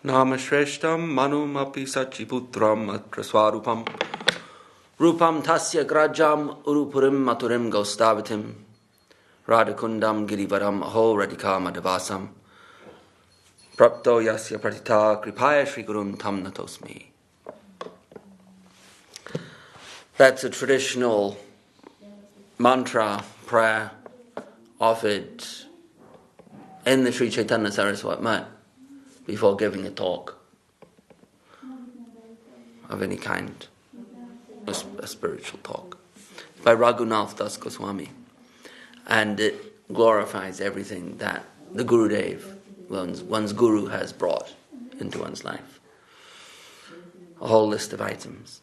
Namashreshtam manum api sachiputram atra swarupam Rupam tasya grajam urupurim maturim gostavatim Radhakundam girivaram aho radhika madhavasam Prapto yasya pratita kripaya shri gurun tam natosmi. That's a traditional mantra prayer offered in the Sri Chaitanya Saraswati Math before giving a talk of any kind, a spiritual talk, by Raghunath Das Goswami. And it glorifies everything that the Gurudev, one's Guru, has brought into one's life. A whole list of items.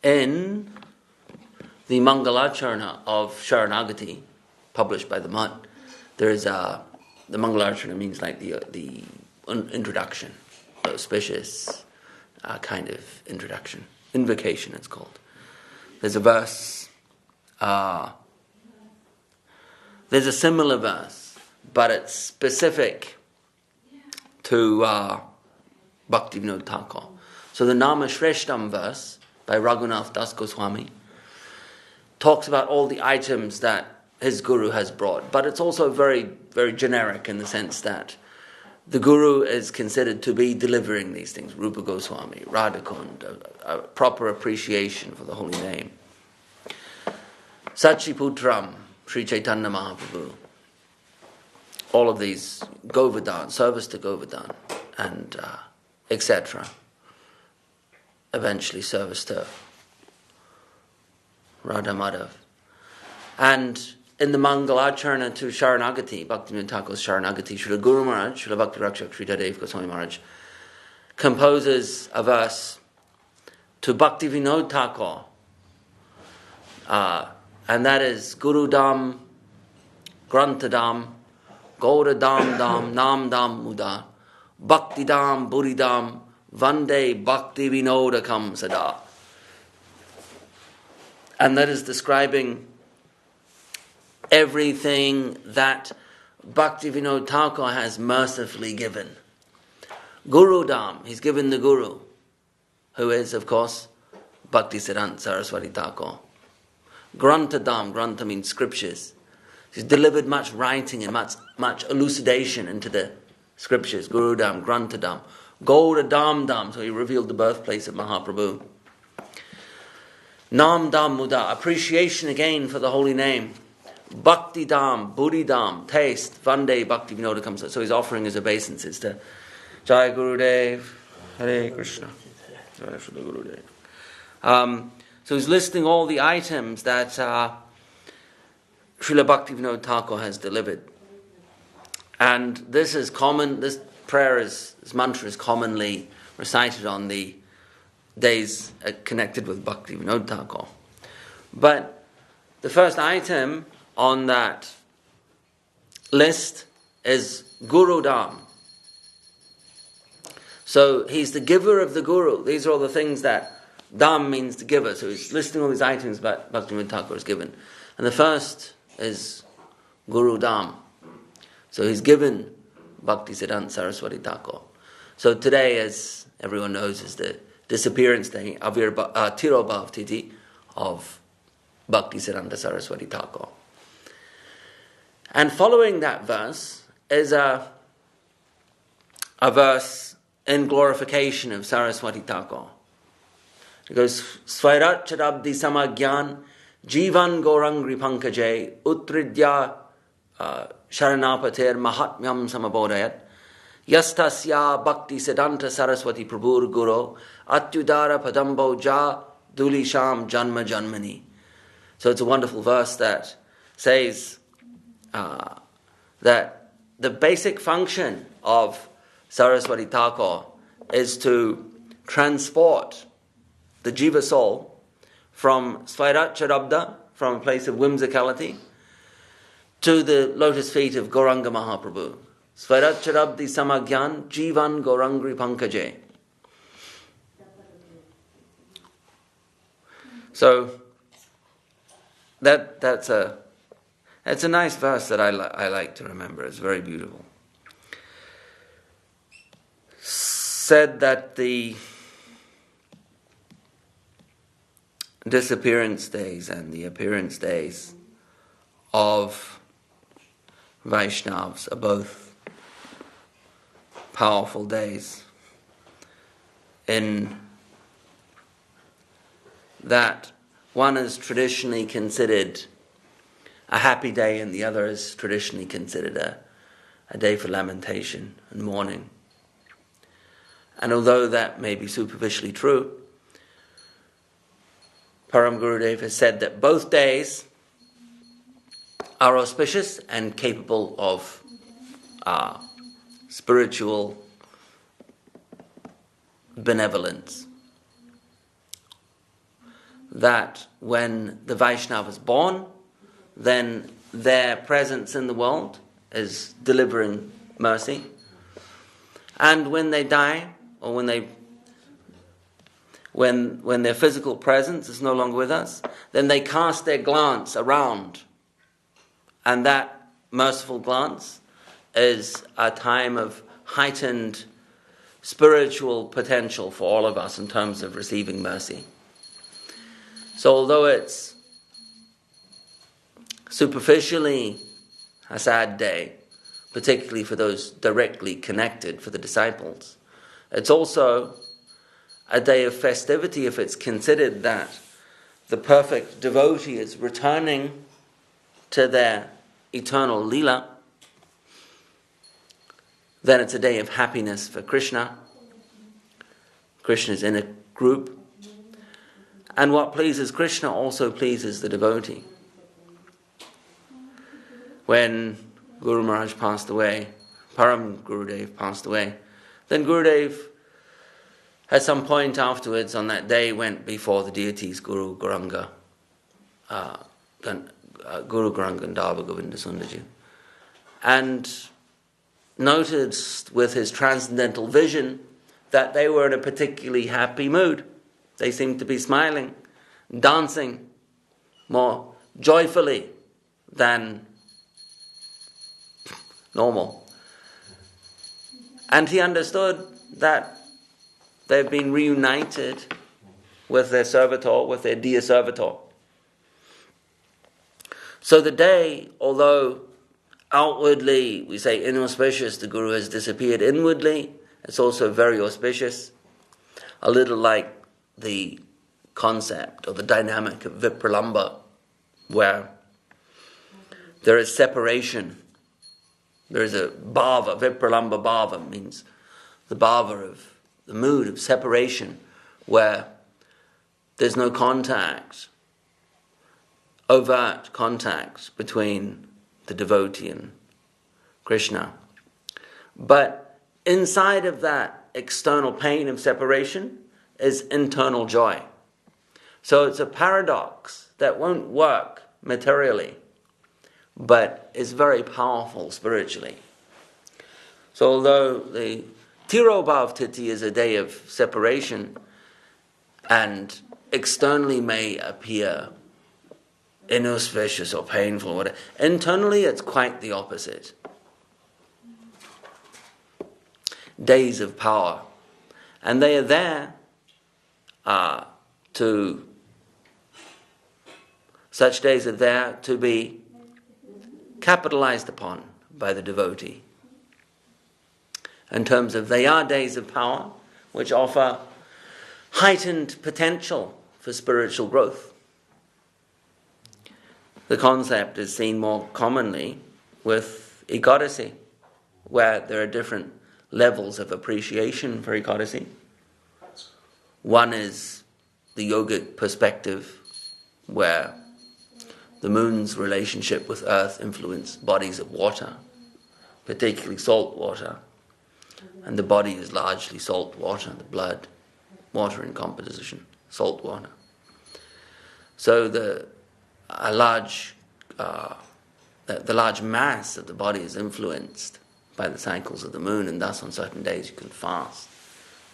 In the Mangalacharna of Sharanagati, published by the Mutt, there is the Mangalacharna means like the introduction, auspicious kind of introduction, invocation it's called. There's a verse, there's a similar verse, but it's specific to Bhaktivinoda Thakur. So the Nama Shreshtam verse by Raghunath Das Goswami talks about all the items that his Guru has brought, but it's also very, very generic in the sense that the Guru is considered to be delivering these things. Rupa Goswami, Radhakund, a proper appreciation for the holy name. Sachiputram, Sri Chaitanya Mahaprabhu. All of these, Govardhan, service to Govardhan, and etc. Eventually service to Radha Madhav. And in the Mangalacharna to Sharanagati, Bhaktivinoda Thakur's Sharanagati, Srila Guru Maharaj, Srila Bhakti Rakshak Sri Tadeva Goswami Maharaj, composes a verse to Bhaktivinoda Thakur, and that is Guru Dam, Grantha Dam, Gaura Dam Dam, Nam Dam Muda, Bhakti Dam, Buri Dam, Vande Bhakti Vinodakam Sada. And that is describing everything that Bhaktivinoda Thakur has mercifully given. Guru Dam, he's given the Guru, who is, of course, Bhaktisiddhanta Saraswati Thakur. Grantha Dam, Grantha means scriptures. He's delivered much writing and much elucidation into the scriptures. Guru Dam, Grantha Dam. Gaura Dam Dam, so he revealed the birthplace of Mahaprabhu. Nam Dam Muda, appreciation again for the holy name. Bhakti Dam, Buddhi Dam, taste, Vande Bhakti Vinodakam. So he's offering his obeisances to Jai Gurudev, Hare Krishna. Jai Srila Gurudev. So he's listing all the items that Srila Bhaktivinoda Thakur has delivered. And this is common, this mantra is commonly recited on the days connected with Bhaktivinoda Thakur. But the first item on that list is Guru Dam. So he's the giver of the Guru. These are all the things that Dam means the giver. So he's listing all these items that Bhaktivinoda Thakur has given. And the first is Guru Dam. So he's given Bhaktisiddhanta Saraswati Thakur. So today, as everyone knows, is the disappearance day, Tirobhav Titi, of Bhaktisiddhanta Saraswati Thakur. And following that verse is a verse in glorification of Saraswati Thakur. It goes, Svairat Chadabdi Samagyan Jivan Gorangri Pankaje Utridya Sharanapatir Mahatmyam Samabodayat Yastasya Bhakti Siddhanta Saraswati Prabhur Guru Atyudara Padambo Ja Duli Sham Janma Janmani. So it's a wonderful verse that says that the basic function of Saraswati Thakur is to transport the jiva soul from Svairat Charabda, from a place of whimsicality, to the lotus feet of Gauranga Mahaprabhu. Svairat Charabdi Samagyan Jivan Gaurangri Pankaje. So that's a nice verse that I like to remember. It's very beautiful. said that the disappearance days and the appearance days of Vaishnavas are both powerful days in that one is traditionally considered a happy day and the other is traditionally considered a day for lamentation and mourning. And although that may be superficially true, Param Gurudev has said that both days are auspicious and capable of spiritual benevolence. That when the Vaishnava is born, then their presence in the world is delivering mercy. And when they die, or when their physical presence is no longer with us, then they cast their glance around. And that merciful glance is a time of heightened spiritual potential for all of us in terms of receiving mercy. So although it's superficially a sad day, particularly for those directly connected, for the disciples, it's also a day of festivity if it's considered that the perfect devotee is returning to their eternal Leela. Then it's a day of happiness for Krishna. Krishna's in a group. And what pleases Krishna also pleases the devotee. When Guru Maharaj passed away, Param Gurudev passed away, then Gurudev at some point afterwards on that day went before the deities Guru Gauranga, Guru Gauranga and Dava Govinda Sundarji, and noted with his transcendental vision that they were in a particularly happy mood. They seemed to be smiling, dancing more joyfully than normal. And he understood that they've been reunited with their servitor, with their dear servitor. So the day, although outwardly we say inauspicious, the Guru has disappeared, inwardly it's also very auspicious. A little like the concept or the dynamic of Vipralambha, where there is separation. There is a bhava, Vipralambha bhava means the bhava of the mood of separation, where there's no contact, overt contact between the devotee and Krishna. But inside of that external pain of separation is internal joy. So it's a paradox that won't work materially, but is very powerful spiritually. So although the Tirobhav Tithi is a day of separation and externally may appear inauspicious or painful or whatever, internally it's quite the opposite. Days of power. And they are there such days are there to be capitalized upon by the devotee. In terms of they are days of power which offer heightened potential for spiritual growth. The concept is seen more commonly with Ekadasi, where there are different levels of appreciation for Ekadasi. One is the yogic perspective, where the moon's relationship with earth influence bodies of water, particularly salt water. And the body is largely salt water, the blood, water in composition, salt water. So the large mass of the body is influenced by the cycles of the moon, and thus on certain days you can fast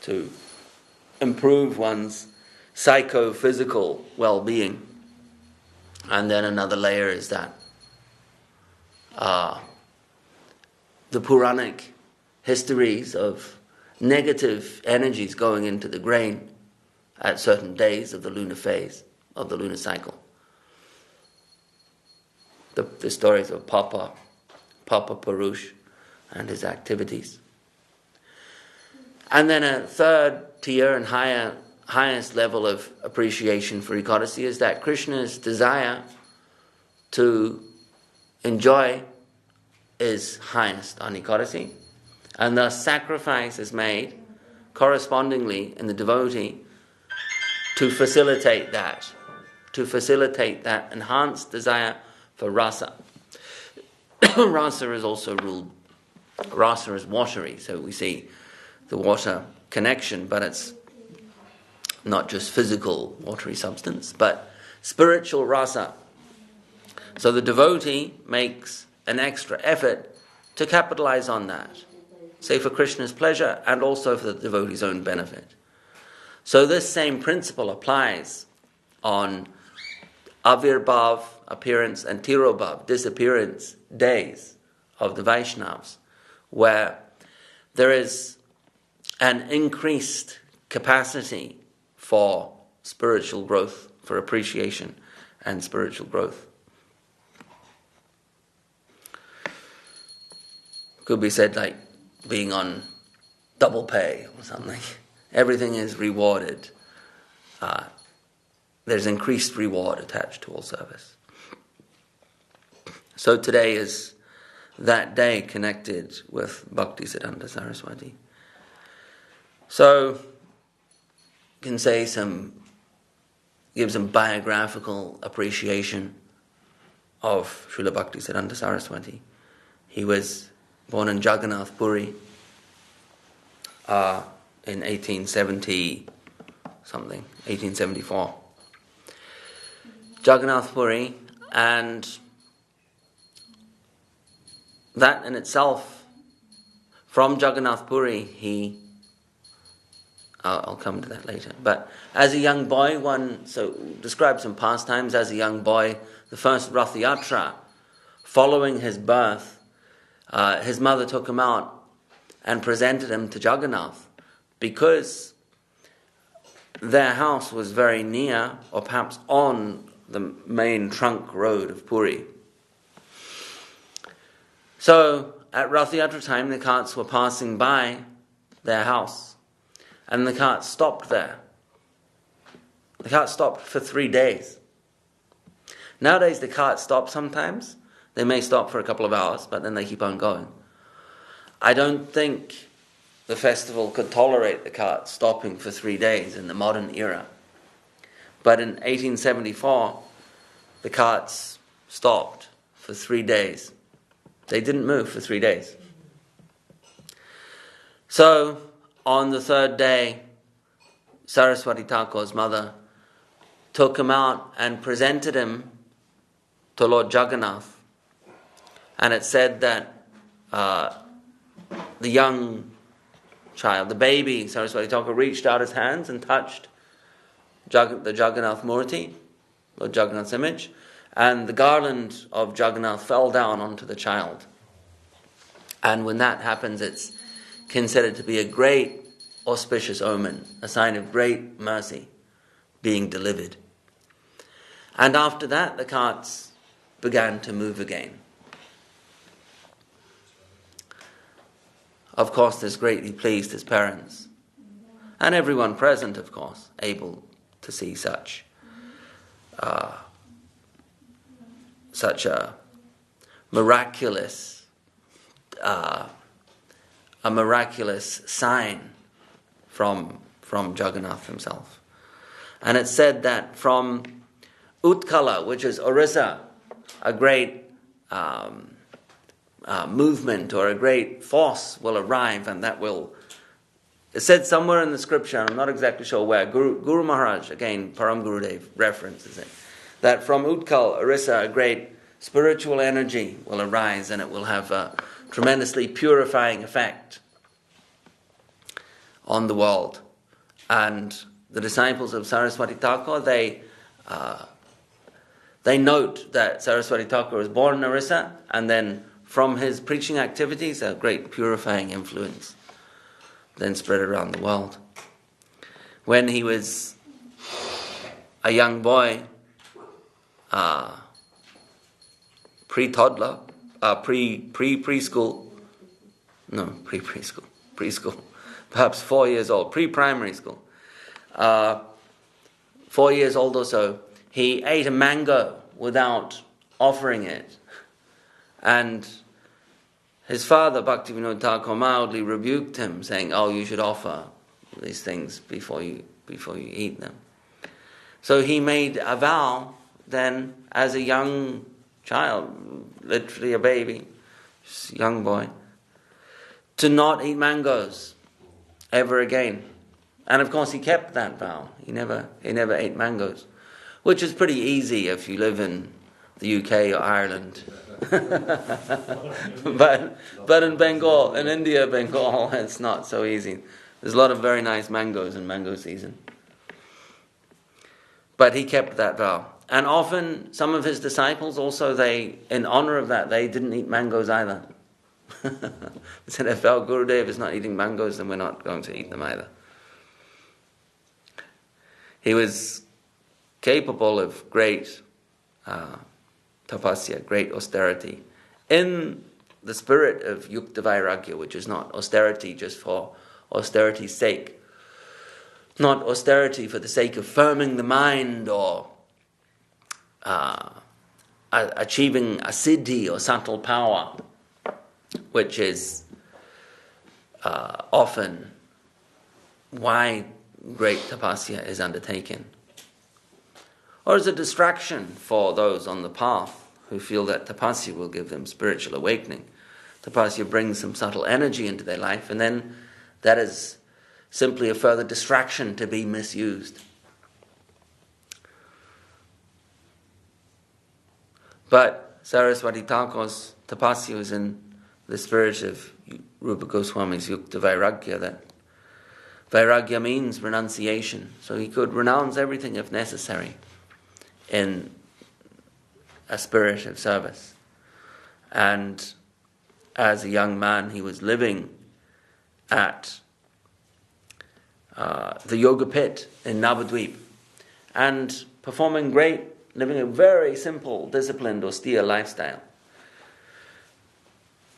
to improve one's psychophysical well-being. And then another layer is that the Puranic histories of negative energies going into the grain at certain days of the lunar phase, of the lunar cycle. The stories of Papa Purush and his activities. And then a third tier and highest level of appreciation for Ekadasi is that Krishna's desire to enjoy is highest on Ekadasi, and thus sacrifice is made correspondingly in the devotee to facilitate that enhanced desire for rasa. Rasa is also ruled, rasa is watery, so we see the water connection, but it's not just physical watery substance, but spiritual rasa. So the devotee makes an extra effort to capitalize on that, say for Krishna's pleasure and also for the devotee's own benefit. So this same principle applies on Avirbhav, appearance, and Tirobhav, disappearance days of the Vaishnavas, where there is an increased capacity for spiritual growth, for appreciation and spiritual growth. Could be said like being on double pay or something. Everything is rewarded. There's increased reward attached to all service. So today is that day connected with Bhakti Siddhanta Saraswati. So you can say give some biographical appreciation of Srila Bhakti Siddhanta Saraswati. He was born in Jagannath Puri in 1874. Jagannath Puri, and that in itself, from Jagannath Puri, I'll come to that later. But as a young boy, so describes some pastimes. As a young boy, the first Rath Yatra, following his birth, his mother took him out and presented him to Jagannath, because their house was very near, or perhaps on, the main trunk road of Puri. So at Rath Yatra time, the carts were passing by their house, and the cart stopped there. The cart stopped for 3 days. Nowadays the cart stops sometimes. They may stop for a couple of hours, but then they keep on going. I don't think the festival could tolerate the cart stopping for 3 days in the modern era. But in 1874, the carts stopped for 3 days. They didn't move for 3 days. So, on the third day, Saraswati Thakur's mother took him out and presented him to Lord Jagannath. And it said that the young child, the baby, Saraswati Thakur, reached out his hands and touched the Jagannath Murti, Lord Jagannath's image, and the garland of Jagannath fell down onto the child. And when that happens, it's considered to be a great auspicious omen, a sign of great mercy being delivered. And after that, the carts began to move again. Of course, this greatly pleased his parents, and everyone present, of course, able to see such a miraculous sign from Jagannath himself. And it's said that from Utkala, which is Orissa, a great movement or a great force will arrive, and that will, it's said somewhere in the scripture, I'm not exactly sure where, Guru Maharaj, again, Param Gurudev references it, that from Utkal, Orissa, a great spiritual energy will arise, and it will have a tremendously purifying effect on the world. And the disciples of Saraswati Thakur, they note that Saraswati Thakur was born in Orissa, and then from his preaching activities, a great purifying influence then spread around the world. When he was a young boy, pre-toddler, preschool, perhaps 4 years old, pre-primary school, 4 years old or so, he ate a mango without offering it. And his father, Bhaktivinoda Thakur, mildly rebuked him, saying, "Oh, you should offer these things before you eat them." So he made a vow then, as a young child, literally a baby, just a young boy, to not eat mangoes ever again. And of course he kept that vow. He never ate mangoes, which is pretty easy if you live in the UK or Ireland. but in Bengal, in India, Bengal, it's not so easy. There's a lot of very nice mangoes in mango season. But he kept that vow. And often some of his disciples also, in honor of that, they didn't eat mangoes either. They said, if our Gurudev is not eating mangoes, then we're not going to eat them either. He was capable of great tapasya, great austerity, in the spirit of yukta vairagya, which is not austerity just for austerity's sake, not austerity for the sake of firming the mind or achieving a siddhi or subtle power, which is often why great tapasya is undertaken, or as a distraction for those on the path who feel that tapasya will give them spiritual awakening. Tapasya brings some subtle energy into their life, and then that is simply a further distraction to be misused. But Saraswati Thakur's tapasya was in the spirit of Rupa Goswami's Yukta Vairagya, that Vairagya means renunciation. So he could renounce everything if necessary in a spirit of service. And as a young man, he was living at the Yoga Pit in Navadvip and living a very simple, disciplined, austere lifestyle,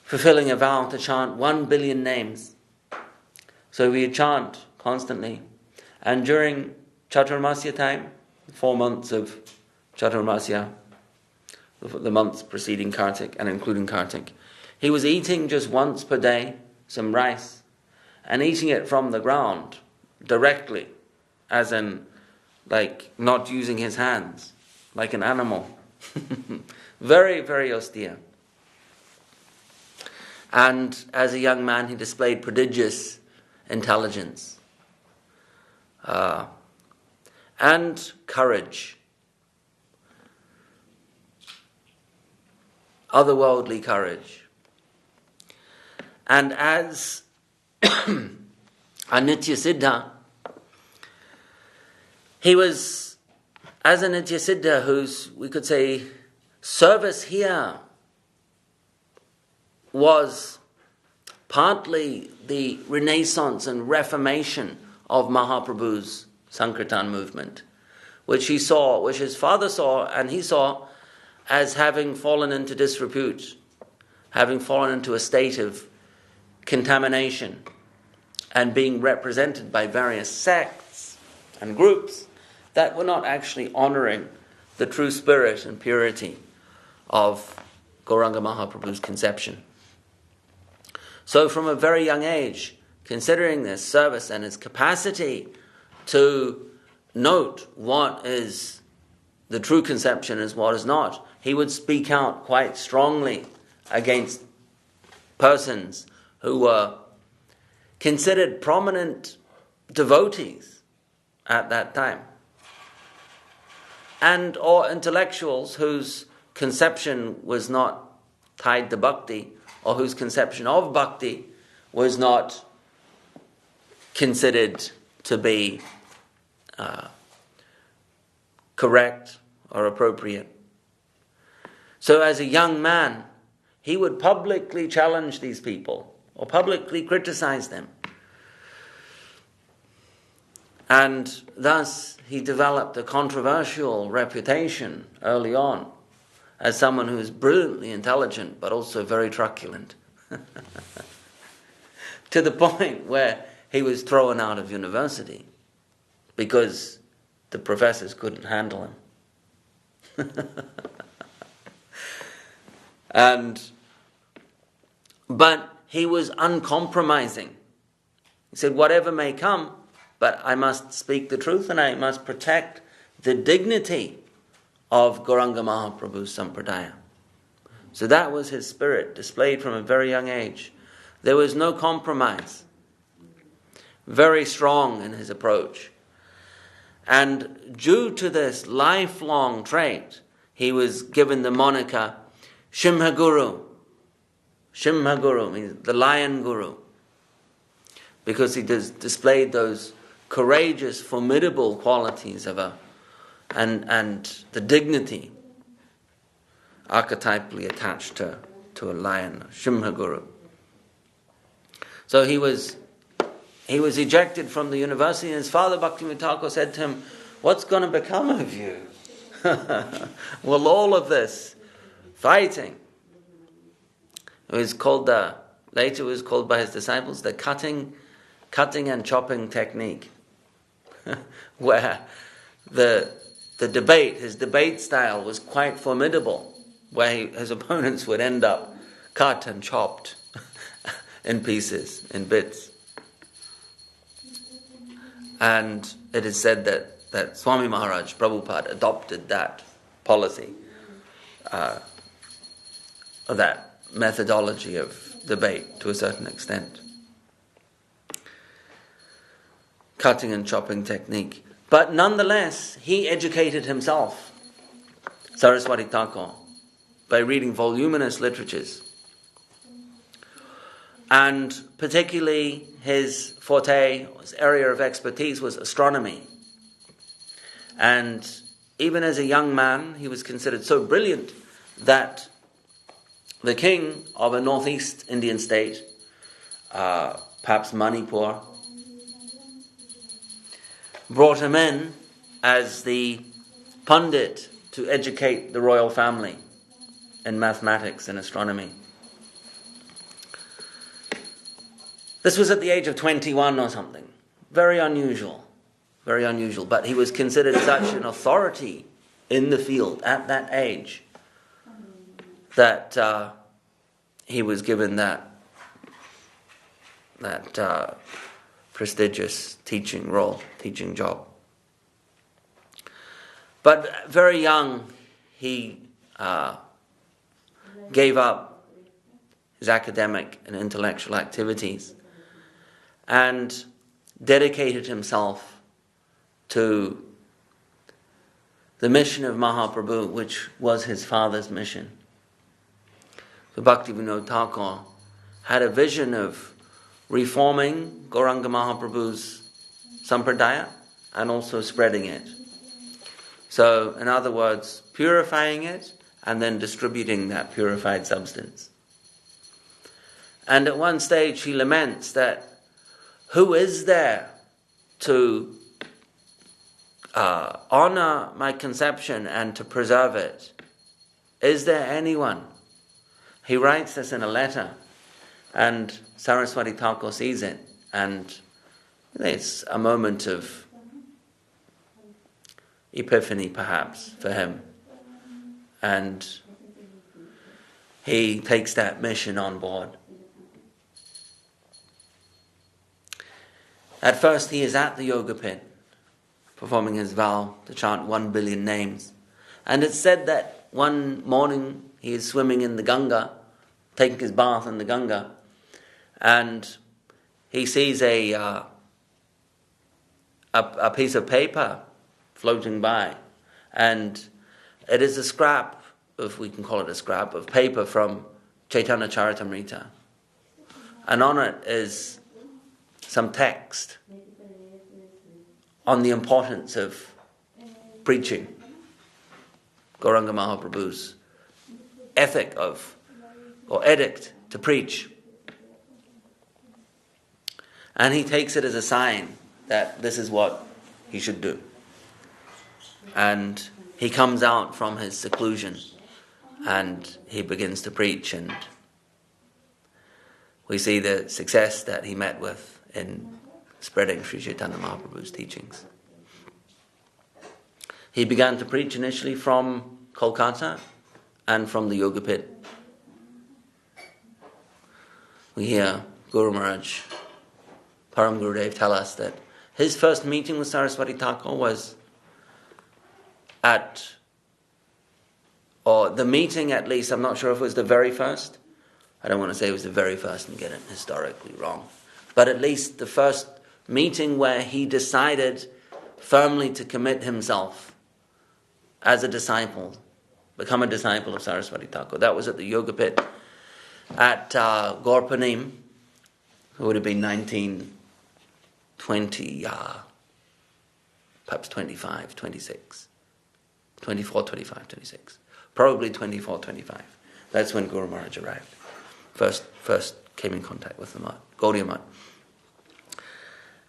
fulfilling a vow to chant 1 billion names. So we would chant constantly. And during Chaturmasya time, 4 months of Chaturmasya, the months preceding Kartik and including Kartik, he was eating just once per day some rice, and eating it from the ground directly, as in like not using his hands, like an animal. Very, very austere. And as a young man, he displayed prodigious intelligence and courage, otherworldly courage. And as a Nitya Siddha, he was, as a Nitya Siddha, whose, we could say, service here was partly the renaissance and reformation of Mahaprabhu's Sankirtan movement, which his father saw, and he saw as having fallen into disrepute, having fallen into a state of contamination, and being represented by various sects and groups that were not actually honoring the true spirit and purity of Gauranga Mahaprabhu's conception. So from a very young age, considering this service and his capacity to note what is the true conception and what is not, he would speak out quite strongly against persons who were considered prominent devotees at that time, and or intellectuals whose conception was not tied to bhakti, or whose conception of bhakti was not considered to be correct or appropriate. So as a young man, he would publicly challenge these people or publicly criticize them. And thus he developed a controversial reputation early on as someone who is brilliantly intelligent but also very truculent. To the point where he was thrown out of university because the professors couldn't handle him. But he was uncompromising. He said, whatever may come, but I must speak the truth and I must protect the dignity of Gauranga Mahaprabhu's Sampradaya. So that was his spirit, displayed from a very young age. There was no compromise. Very strong in his approach. And due to this lifelong trait, he was given the moniker Shimha Guru. Shimha Guru means the lion guru. Because he displayed those courageous, formidable qualities of and the dignity archetypally attached to a lion, Shimha Guru. So he was ejected from the university, and his father Bhaktivinoda Thakur said to him, "What's going to become of you? Well, all of this fighting." It was called later it was called by his disciples the cutting and chopping technique, where his debate style was quite formidable, where his opponents would end up cut and chopped in pieces, in bits. And it is said that Swami Maharaj Prabhupada adopted that policy, that methodology of debate to a certain extent. Cutting and chopping technique. But nonetheless, he educated himself, Saraswati Thakur, by reading voluminous literatures. And particularly his forte, his area of expertise was astronomy. And even as a young man, he was considered so brilliant that the king of a northeast Indian state, perhaps Manipur, brought him in as the pundit to educate the royal family in mathematics and astronomy. This was at the age of 21 or something. Very unusual. Very unusual. But he was considered such an authority in the field at that age that he was given that prestigious teaching job. But very young, he gave up his academic and intellectual activities and dedicated himself to the mission of Mahaprabhu, which was his father's mission. So Bhaktivinoda Thakur had a vision of reforming Gauranga Mahaprabhu's Sampradaya and also spreading it. So, in other words, purifying it and then distributing that purified substance. And at one stage he laments that who is there to honor my conception and to preserve it? Is there anyone? He writes this in a letter, and Saraswati Thakur sees it, and it's a moment of epiphany perhaps for him. And he takes that mission on board. At first he is at the yoga pit, performing his vow to chant 1 billion names. And it's said that one morning he is swimming in the Ganga, taking his bath in the Ganga, and he sees a piece of paper floating by, and it is a scrap, if we can call it a scrap, of paper from Chaitanya Charitamrita. And on it is some text on the importance of preaching, Gauranga Mahaprabhu's ethic or edict to preach. And he takes it as a sign that this is what he should do. And he comes out from his seclusion and he begins to preach, and we see the success that he met with in spreading Sri Chaitanya Mahaprabhu's teachings. He began to preach initially from Kolkata and from the Yoga Pit. We hear Guru Maharaj, Param Gurudev, tell us that his first meeting with Saraswati Thakur was the meeting at least, I'm not sure if it was the very first. I don't want to say it was the very first and get it historically wrong. But at least the first meeting where he decided firmly to commit himself as a disciple, become a disciple of Saraswati Thakur. That was at the Yoga Pit at Gorpanim. It would have been 1920, perhaps 25, 26. 24, 25, 26. Probably 24, 25. That's when Guru Maharaj arrived. First came in contact with the Math, Gaudiya Math.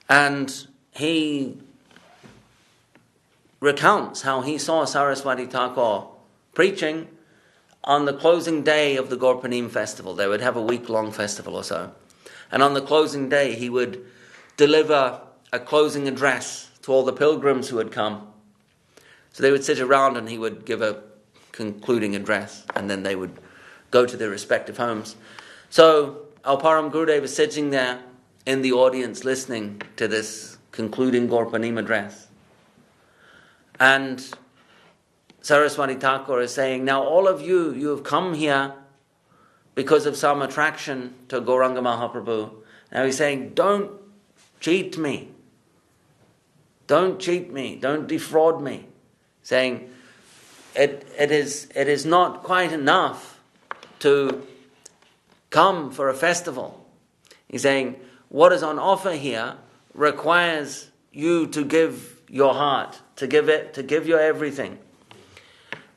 And he recounts how he saw Saraswati Thakur preaching on the closing day of the Gorpanim festival. They would have a week-long festival or so. And on the closing day, he would deliver a closing address to all the pilgrims who had come. So they would sit around and he would give a concluding address, and then they would go to their respective homes. So our Param Gurudev was sitting there in the audience listening to this concluding Gorpanim address. And Saraswati Thakur is saying, now all of you have come here because of some attraction to Gauranga Mahaprabhu. Now he's saying, don't cheat me. Don't cheat me. Don't defraud me. Saying, it is not quite enough to come for a festival. He's saying, what is on offer here requires you to give your heart, to give your everything.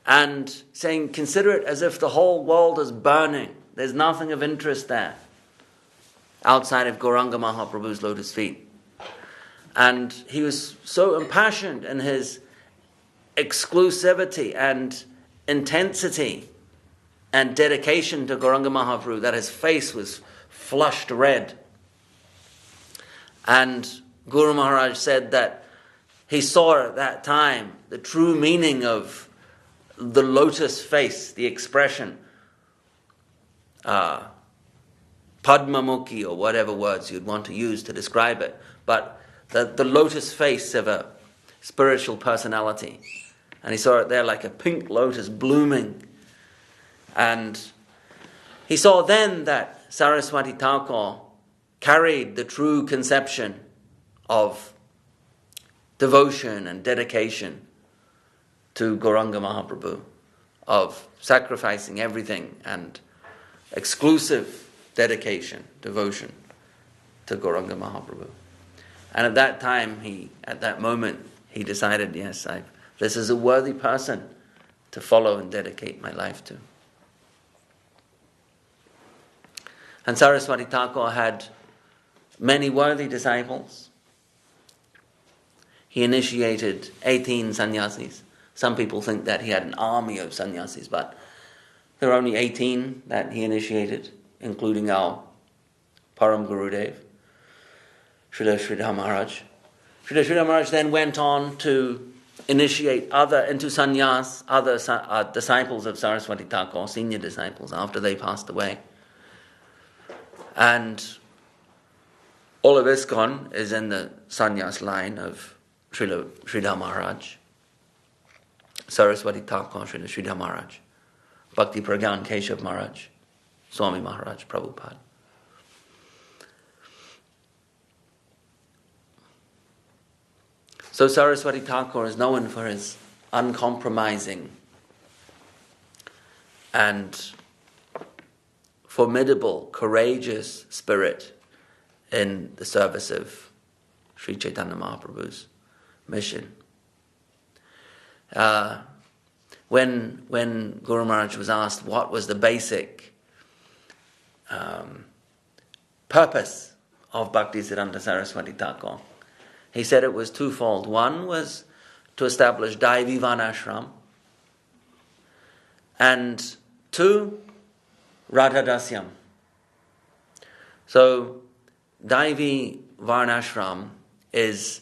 And saying, consider it as if the whole world is burning. There's nothing of interest there outside of Gauranga Mahaprabhu's lotus feet. And he was so impassioned in his exclusivity and intensity and dedication to Gauranga Mahaprabhu that his face was flushed red. And Guru Maharaj said that he saw at that time the true meaning of the lotus face, the expression, Padmamukhi, or whatever words you'd want to use to describe it, but the lotus face of a spiritual personality. And he saw it there like a pink lotus blooming. And he saw then that Saraswati Thakur carried the true conception of devotion and dedication to Gauranga Mahaprabhu, of sacrificing everything and exclusive dedication, devotion to Gauranga Mahaprabhu. And at that time, at that moment, he decided, yes, this is a worthy person to follow and dedicate my life to. And Saraswati Thakur had many worthy disciples. He initiated 18 sannyasis. Some people think that he had an army of sannyasis, but there are only 18 that he initiated, including our Param Gurudev, Srila Sridhar Maharaj. Srila Sridhar Maharaj then went on to initiate into sannyas, other disciples of Saraswati Thakur, senior disciples, after they passed away. And all of ISKCON is in the sannyas line of Srila Sridhar Maharaj, Saraswati Thakur, Srila Sridhar Maharaj, Bhakti Pragyan Keshav Maharaj, Swami Maharaj, Prabhupada. So Saraswati Thakur is known for his uncompromising and formidable, courageous spirit in the service of Sri Chaitanya Mahaprabhu's mission. When Guru Maharaj was asked what was the basic purpose of Bhaktisiddhanta Saraswati Thakur, he said it was twofold. One was to establish Daivi Varnashram, and two, Radhadasyam. So, Daivi Varnashram is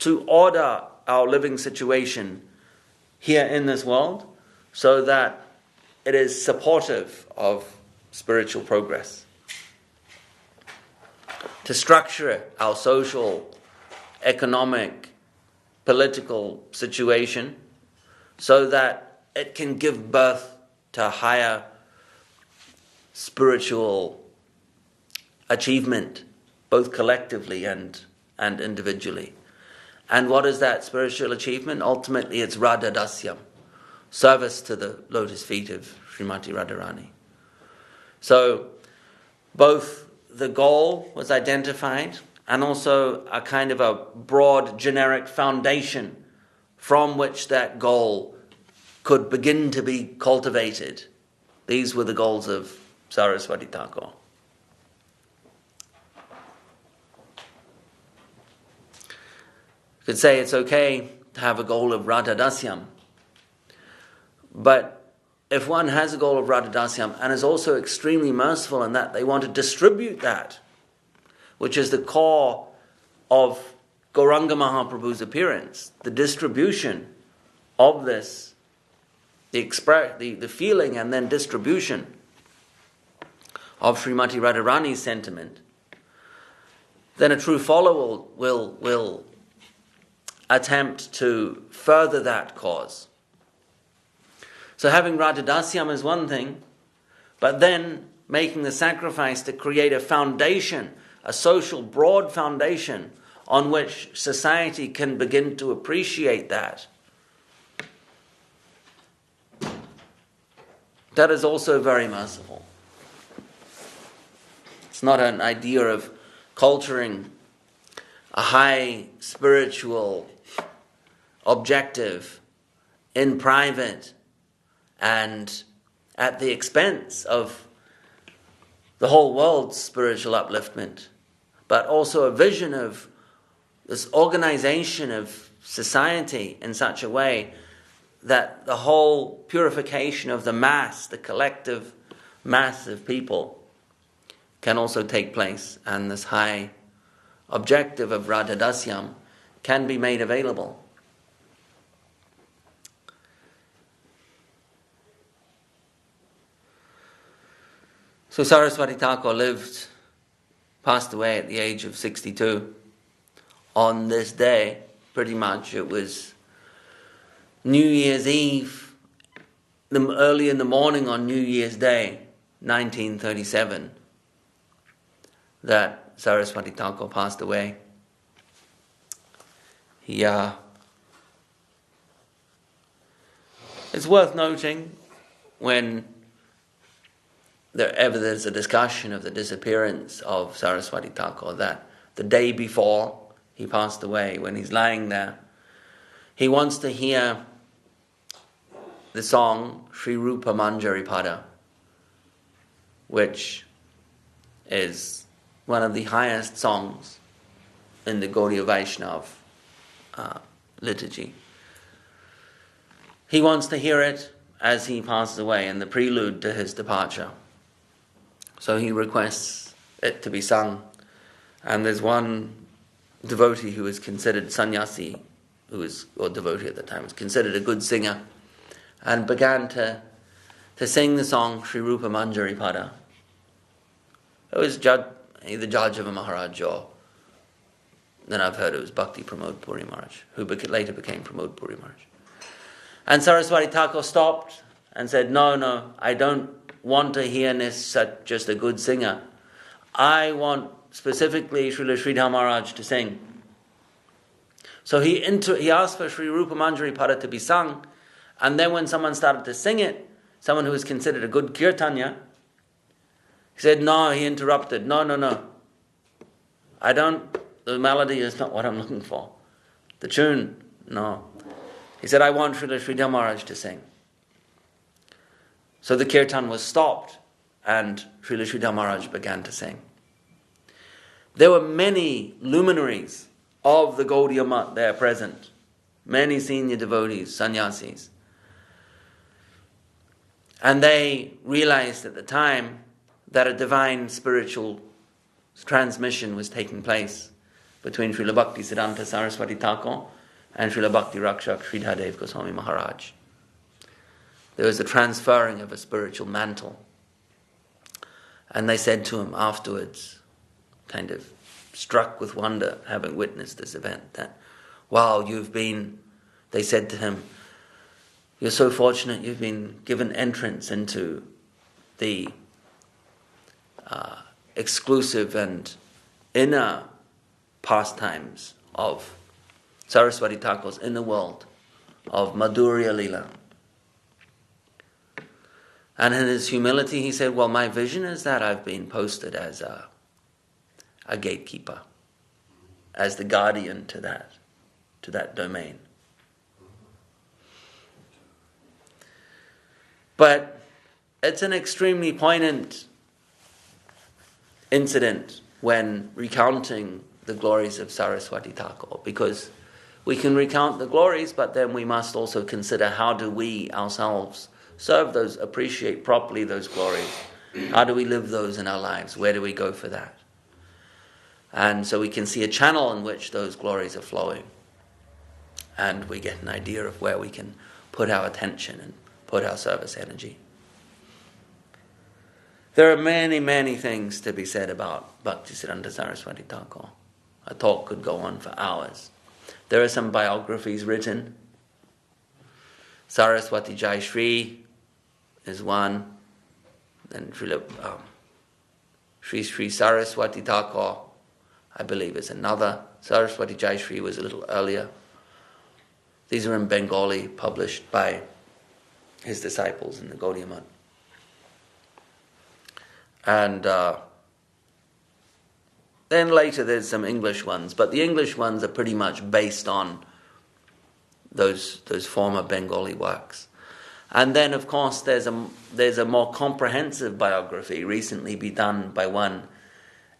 to order our living situation here in this world so that it is supportive of spiritual progress. To structure our social, economic, political situation so that it can give birth to higher spiritual achievement, both collectively and individually. And what is that spiritual achievement? Ultimately, it's Radhadasyam, service to the lotus feet of Srimati Radharani. So, both the goal was identified and also a kind of a broad, generic foundation from which that goal could begin to be cultivated. These were the goals of Saraswati Thakur. You could say it's okay to have a goal of Radhadasyam, but if one has a goal of Radhadasyam and is also extremely merciful in that they want to distribute that, which is the core of Gauranga Mahaprabhu's appearance, the distribution of this, the feeling and then distribution of Srimati Radharani's sentiment, then a true follower will attempt to further that cause. So having Radhadasyam is one thing, but then making the sacrifice to create a foundation, a social broad foundation on which society can begin to appreciate that. That is also very merciful. It's not an idea of culturing a high spiritual objective in private and at the expense of the whole world's spiritual upliftment, but also a vision of this organization of society in such a way that the whole purification of the mass, the collective mass of people, can also take place, and this high objective of Radhadasyam can be made available. So Saraswati Thakur passed away at the age of 62. On this day, pretty much, it was New Year's Eve, early in the morning on New Year's Day, 1937, that Saraswati Thakur passed away. It's worth noting when there's a discussion of the disappearance of Saraswati Thakur that the day before he passed away, when he's lying there, he wants to hear the song Sri Rupa Manjari Pada, which is one of the highest songs in the Gaudiya Vaishnav liturgy. He wants to hear it as he passes away in the prelude to his departure. So he requests it to be sung. And there's one devotee who is considered sannyasi, or devotee at the time, was considered a good singer, and began to sing the song Sri Rupa Manjari Pada. It was either Jajav Maharaj, or then I've heard it was Bhakti Pramod Puri Maharaj, who later became Pramod Puri Maharaj. And Saraswati Thakur stopped and said, no, I don't want to hear just a good singer. I want specifically Srila Sridhar Maharaj to sing. So he asked for Sri Rupa Manjari Pada to be sung, and then when someone started to sing it, someone who was considered a good kirtanya, he said, no, he interrupted, no. The melody is not what I'm looking for. The tune, no. He said, I want Srila Sridhar Maharaj to sing. So the kirtan was stopped, and Srila Sridhar Maharaj began to sing. There were many luminaries of the Gaudiya Math there present. Many senior devotees, sannyasis. And they realized at the time that a divine spiritual transmission was taking place between Srila Bhakti Siddhanta Saraswati Thakur and Srila Bhakti Rakshak Sridhar Dev Goswami Maharaj. There was a transferring of a spiritual mantle. And they said to him afterwards, kind of struck with wonder, having witnessed this event, that, wow, they said to him, you're so fortunate you've been given entrance into the exclusive and inner pastimes of Saraswati Thakur's inner world, of Madhurya Leela. And in his humility he said, well, my vision is that I've been posted as a gatekeeper, as the guardian to that domain. But it's an extremely poignant incident when recounting the glories of Saraswati Thakur, because we can recount the glories, but then we must also consider how do we ourselves serve those, appreciate properly those glories. How do we live those in our lives? Where do we go for that? And so we can see a channel in which those glories are flowing. And we get an idea of where we can put our attention and put our service energy. There are many, many things to be said about Bhaktisiddhanta Saraswati Thakur. A talk could go on for hours. There are some biographies written. Saraswati Jayashree is one. Then Sri Sri Saraswati Thakur, I believe, is another. Saraswati Jayashree was a little earlier. These are in Bengali, published by his disciples in the Gaudiya Math. And then later there's some English ones, but the English ones are pretty much based on those former Bengali works. And then, of course, there's a more comprehensive biography recently be done by one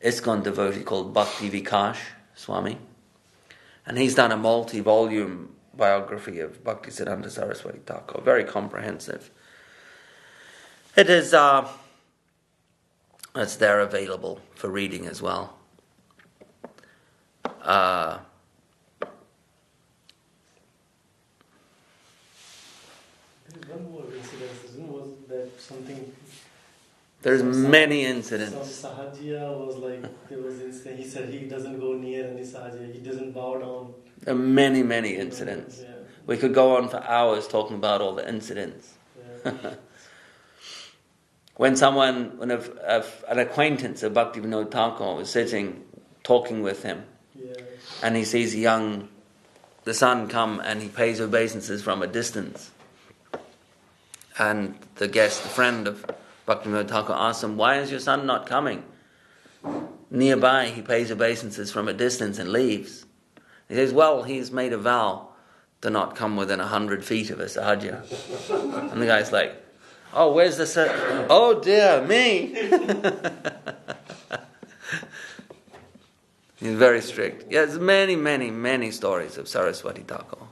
ISKCON devotee called Bhakti Vikash Swami. And he's done a multi-volume biography of Bhaktisiddhanta Saraswati Thakur, very comprehensive. It is, it's there available for reading as well. There's one more incident, was that something... There's many incidents. Some Sahajiya was like, there was incident, he said he doesn't go near any Sahajiya, he doesn't bow down. There are many, many incidents. Yeah. We could go on for hours talking about all the incidents. Yeah. When an acquaintance of Bhaktivinoda Thakur was sitting, talking with him, and he sees the son come and he pays obeisances from a distance. And the friend of Bhaktivinoda Thakur asks him, why is your son not coming? Nearby, he pays obeisances from a distance and leaves. He says, well, he's made a vow to not come within 100 feet of a Sahaja. And the guy's like, oh, where's the oh dear me. He's very strict. Yeah, there's many, many, many stories of Saraswati Thakur.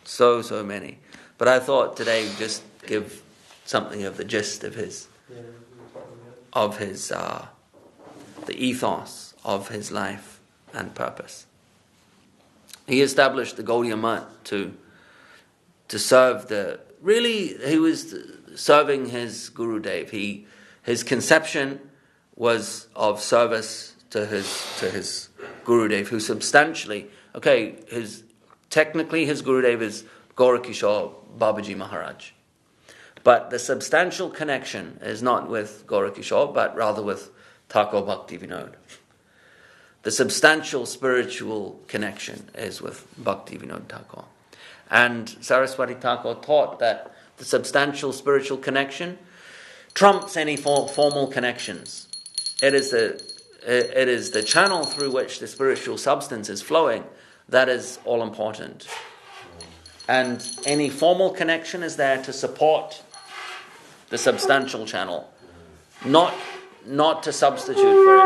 So many. But I thought today just give something of the gist of the ethos of his life and purpose. He established the Gaudiya Math to serve he was serving his Gurudev. His conception was of service to his Gurudev, who substantially, technically his Gurudev is Gaurakishore Babaji Maharaj. But the substantial connection is not with Gaurakishore, but rather with Thakur Bhakti Vinod. The substantial spiritual connection is with Bhakti Vinod Thakur. And Saraswati Thakur taught that the substantial spiritual connection trumps any formal connections. It is the channel through which the spiritual substance is flowing that is all important. And any formal connection is there to support the substantial channel, not to substitute for it.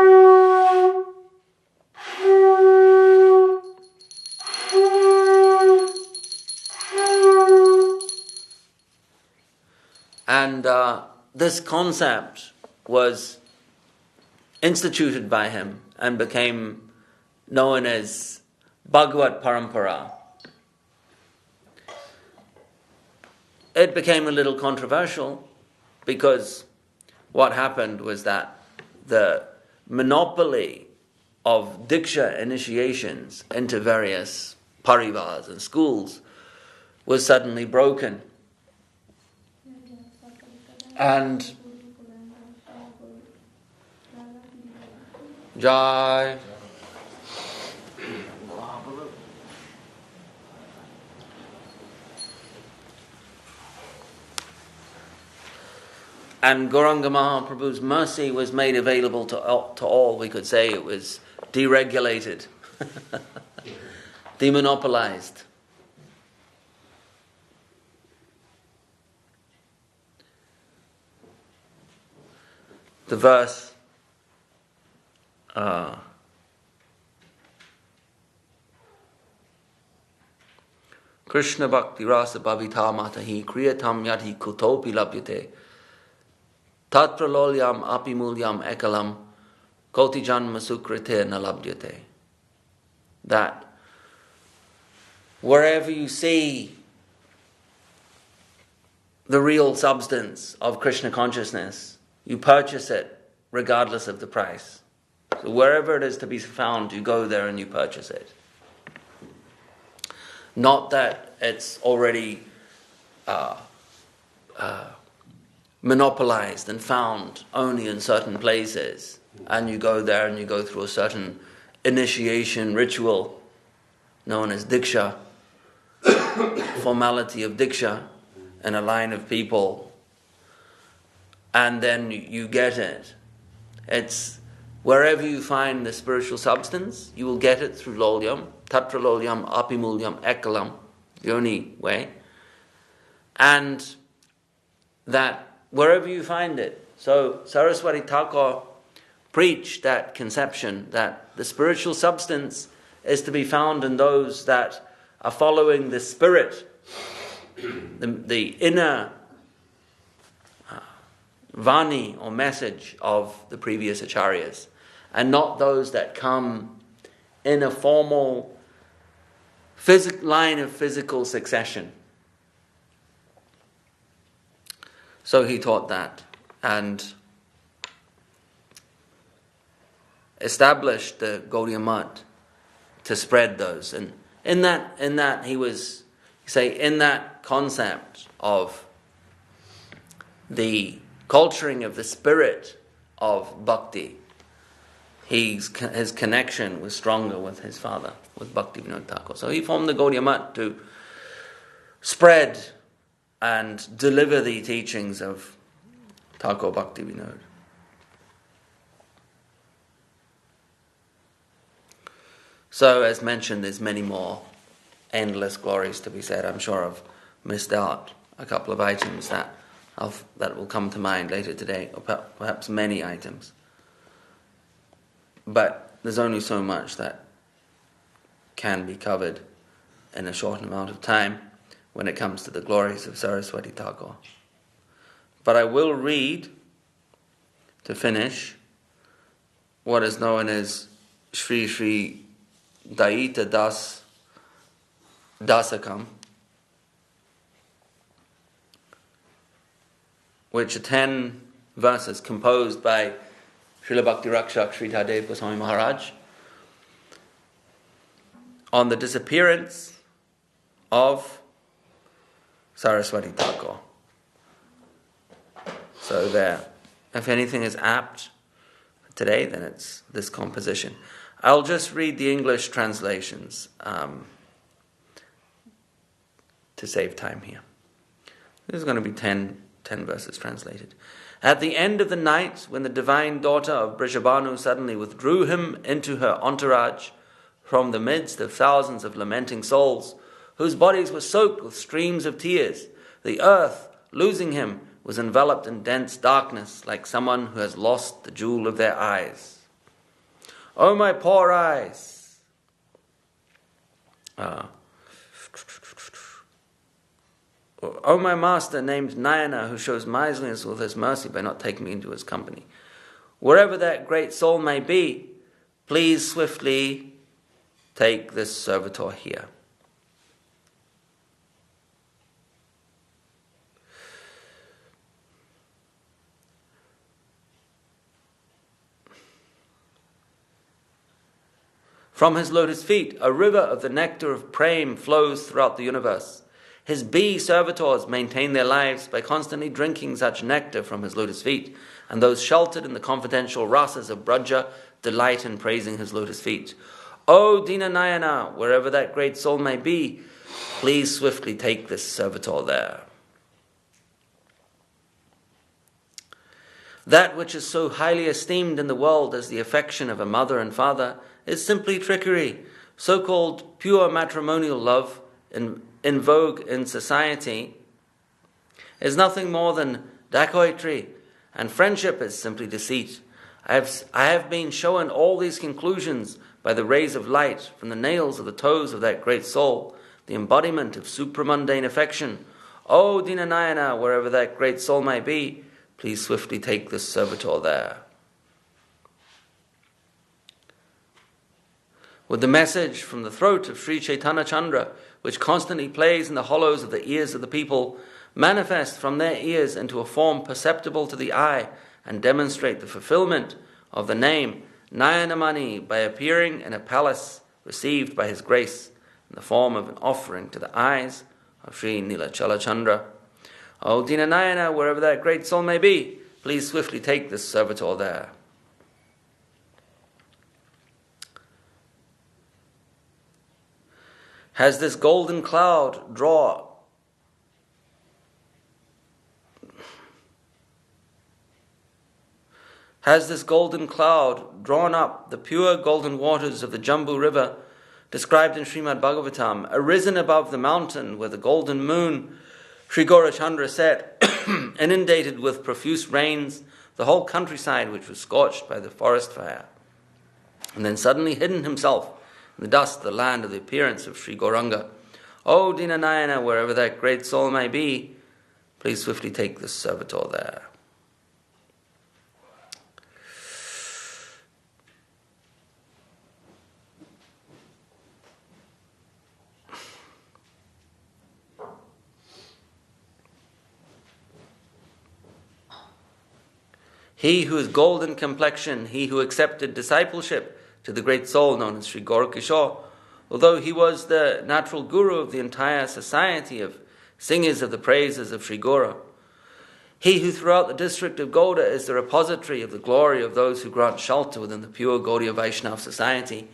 And this concept was instituted by him and became known as Bhagavat Parampara. It became a little controversial because what happened was that the monopoly of Diksha initiations into various parivars and schools was suddenly broken. And Jai and Gauranga Mahaprabhu's mercy was made available to all. We could say it was deregulated, demonopolized. The verse Krishna Bhakti Rasa Bhavita Matahi Kriyatam Yadhi Kutopi Labhyate Tatra Lolyam Apimulyam Ekalam Koti Janma Sukrite Nalabhyate. That wherever you see the real substance of Krishna consciousness, you purchase it regardless of the price. So wherever it is to be found, you go there and you purchase it. Not that it's already monopolized and found only in certain places, and you go there and you go through a certain initiation ritual known as Diksha, formality of Diksha, and a line of people, and then you get it. It's wherever you find the spiritual substance, you will get it through Lolyam, Tatra Lolyam, Apimulyam, Ekalam, the only way. And that wherever you find it. So Saraswati Thakur preached that conception that the spiritual substance is to be found in those that are following the spirit, the inner vani or message of the previous acharyas, and not those that come in a formal line of physical succession. So he taught that and established the Gaudiya Math to spread those. And in that in that concept of the culturing of the spirit of bhakti, his connection was stronger with his father, with Bhakti Vinod Thakur. So he formed the Gaudiya Math to spread and deliver the teachings of Thakur Bhakti Vinod. So, as mentioned, there's many more endless glories to be said. I'm sure I've missed out a couple of items that will come to mind later today, or perhaps many items. But there's only so much that can be covered in a short amount of time when it comes to the glories of Saraswati Thakur. But I will read, to finish, what is known as Sri Sri Daita Das Dasakam, which are 10 verses composed by Srila Bhakti Rakshak Sri Thadev Goswami Maharaj on the disappearance of Saraswati Thakur. So there, if anything is apt today, then it's this composition. I'll just read the English translations to save time here. There's going to be 10 verses translated. At the end of the night, when the divine daughter of Brishabhanu suddenly withdrew him into her entourage from the midst of thousands of lamenting souls, whose bodies were soaked with streams of tears, the earth, losing him, was enveloped in dense darkness, like someone who has lost the jewel of their eyes. Oh, my poor eyes! O my master named Nayana, who shows miserliness with his mercy by not taking me into his company. Wherever that great soul may be, please swiftly take this servitor here. From his lotus feet, a river of the nectar of prem flows throughout the universe. His bee servitors maintain their lives by constantly drinking such nectar from his lotus feet, and those sheltered in the confidential rasas of Braja delight in praising his lotus feet. O Dinanayana, wherever that great soul may be, please swiftly take this servitor there. That which is so highly esteemed in the world as the affection of a mother and father is simply trickery. So-called pure matrimonial love in vogue in society is nothing more than dacoitry, and friendship is simply deceit. I have been shown all these conclusions by the rays of light from the nails of the toes of that great soul, the embodiment of supramundane affection. O Dinanayana, wherever that great soul may be, please swiftly take this servitor there. With the message from the throat of Sri Chaitanya Chandra, which constantly plays in the hollows of the ears of the people, manifest from their ears into a form perceptible to the eye, and demonstrate the fulfillment of the name Nayanamani by appearing in a palace received by his grace in the form of an offering to the eyes of Sri Nilachala Chandra. O Dinanayana, wherever that great soul may be, please swiftly take this servitor there. Has this golden cloud drawn up the pure golden waters of the Jambu river, described in Srimad Bhagavatam, arisen above the mountain where the golden moon, Sri Gaurachandra set, inundated with profuse rains the whole countryside which was scorched by the forest fire, and then suddenly hidden himself in the dust of the land of the appearance of Sri Gauranga. O Dinanayana, wherever that great soul may be, please swiftly take this servitor there. He who is golden complexion, he who accepted discipleship to the great soul known as Sri Gaurakishore, although he was the natural guru of the entire society of singers of the praises of Sri Gaura. He who throughout the district of Gauda is the repository of the glory of those who grant shelter within the pure Gaudiya Vaishnava society.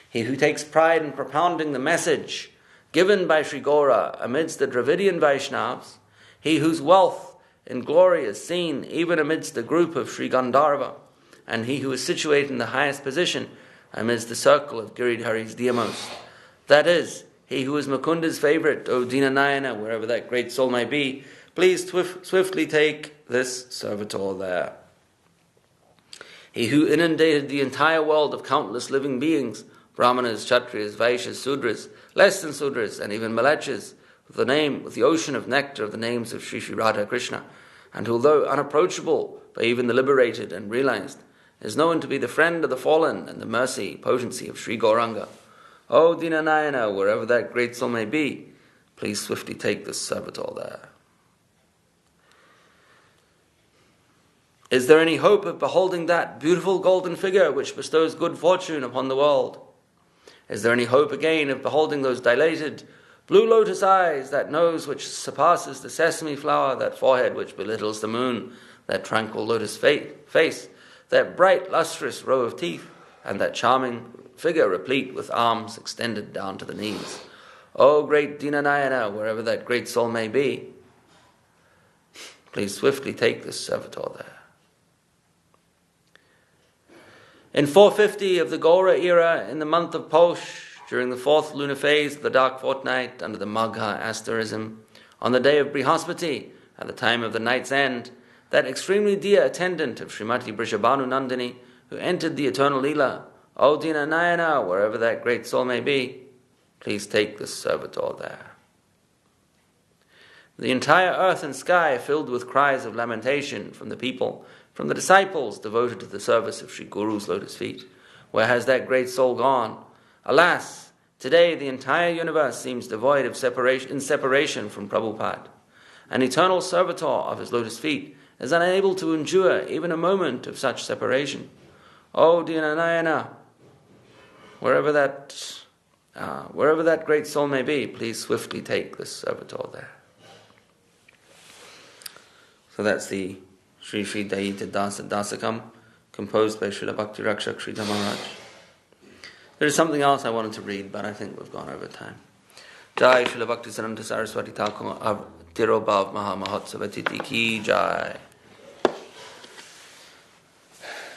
He who takes pride in propounding the message given by Sri Gaura amidst the Dravidian Vaishnavas. He whose wealth in glory is seen even amidst the group of Sri Gandharva, and he who is situated in the highest position amidst the circle of Giridhari's dearmost. That is, he who is Mukunda's favourite, O Dinanayana, wherever that great soul may be, please swiftly take this servitor there. He who inundated the entire world of countless living beings, Brahmanas, Kshatriyas, Vaishyas, Sudras, less than Sudras, and even Malechas, with the ocean of nectar of the names of Sri Sri Radha Krishna, and who, although unapproachable by even the liberated and realized, is known to be the friend of the fallen and the mercy, potency of Sri Gauranga. O Dinanayana, wherever that great soul may be, please swiftly take this servitor there. Is there any hope of beholding that beautiful golden figure which bestows good fortune upon the world? Is there any hope again of beholding those dilated blue lotus eyes, that nose which surpasses the sesame flower, that forehead which belittles the moon, that tranquil lotus face, that bright lustrous row of teeth, and that charming figure replete with arms extended down to the knees? O great Dinanayana, wherever that great soul may be, please swiftly take this servitor there. In 450 of the Gaura era, in the month of Posh, during the fourth lunar phase of the dark fortnight under the Magha asterism, on the day of Brihaspati, at the time of the night's end, that extremely dear attendant of Srimati Brishabhanu Nandini, who entered the eternal Leela, O Dinanayana, wherever that great soul may be, please take this servitor there. The entire earth and sky filled with cries of lamentation from the people, from the disciples devoted to the service of Sri Guru's lotus feet. Where has that great soul gone? Alas, today the entire universe seems devoid of separation from Prabhupada. An eternal servitor of his lotus feet is unable to endure even a moment of such separation. Oh, Dinanayana, wherever that great soul may be, please swiftly take this servitor there. So that's the Sri Sri Daita Dasa Dasakam, composed by Srila Bhakti Rakshak Sridhar Maharaj. There is something else I wanted to read, but I think we've gone over time. Jai Srila Bhakti Saranta Saraswati Thakur Tirobhav Maha Mahotsava Ki Jai.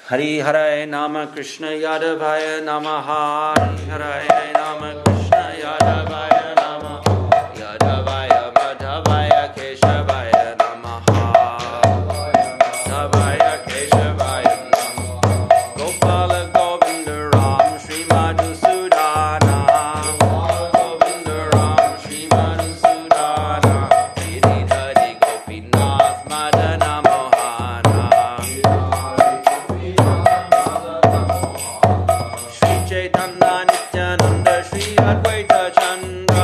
Hari Hare Nama Krishna Yadavaya Namaha. Hari Hare Nama Krishna Yadavaya Namaha. Yadavaya Madhavaya Keshavaya Namaha. Madhavaya Keshavaya Namaha. Gopala Govinda Ram Sri Madhusudana. Govinda Ram Sri Madhusudana. Giridhari Gopinath Madana Mohana. Chaitanya Nityananda Shri Advaita Chanda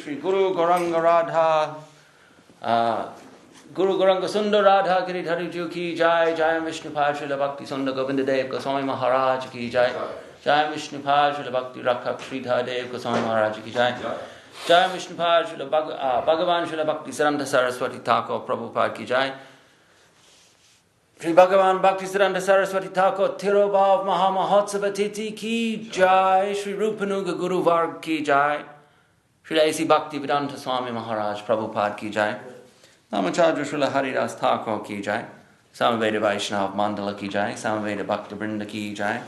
Shri Guru Gauranga Radha, Guru Gauranga Sundar Radha Giridhari Ju ki Jai, Jai Vishnu Pad Srila Bhakti Sundar Govinda Dev Goswami Maharaj ki Jai, Jai Vishnu Pad Srila Bhakti Rakha Sridhar Dev Goswami Maharaj ki Jai, Jai Vishnu Pad Srila Bhagavan Srila Bhakti Siddhanta Saraswati Thakur Prabhupada ki Jai, Shri Bhagavan Bhakti Siddhanta Saraswati Thakur Tirobhav Mahamahotsava Titi ki Jai, Shri Rupanuga Guru Varg ki Jai, Shri A.C. Bhakti Vedanta Swami Maharaj Prabhupada ki Jai, Namacharya Srila Haridas Thakur ki Jai, Samaveda Vaishnav Mandala ki Jai, Samaveda Bhakta Vrinda ki Jai,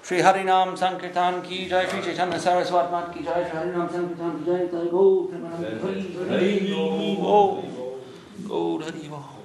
Shri Harinam Sankirtan ki Jai, Shri Chaitanya Saraswat Mat ki Jai, Shri Harinam Sankirtan ki Jai, Jai Go, Hari Hari Go, Go, Hari Go.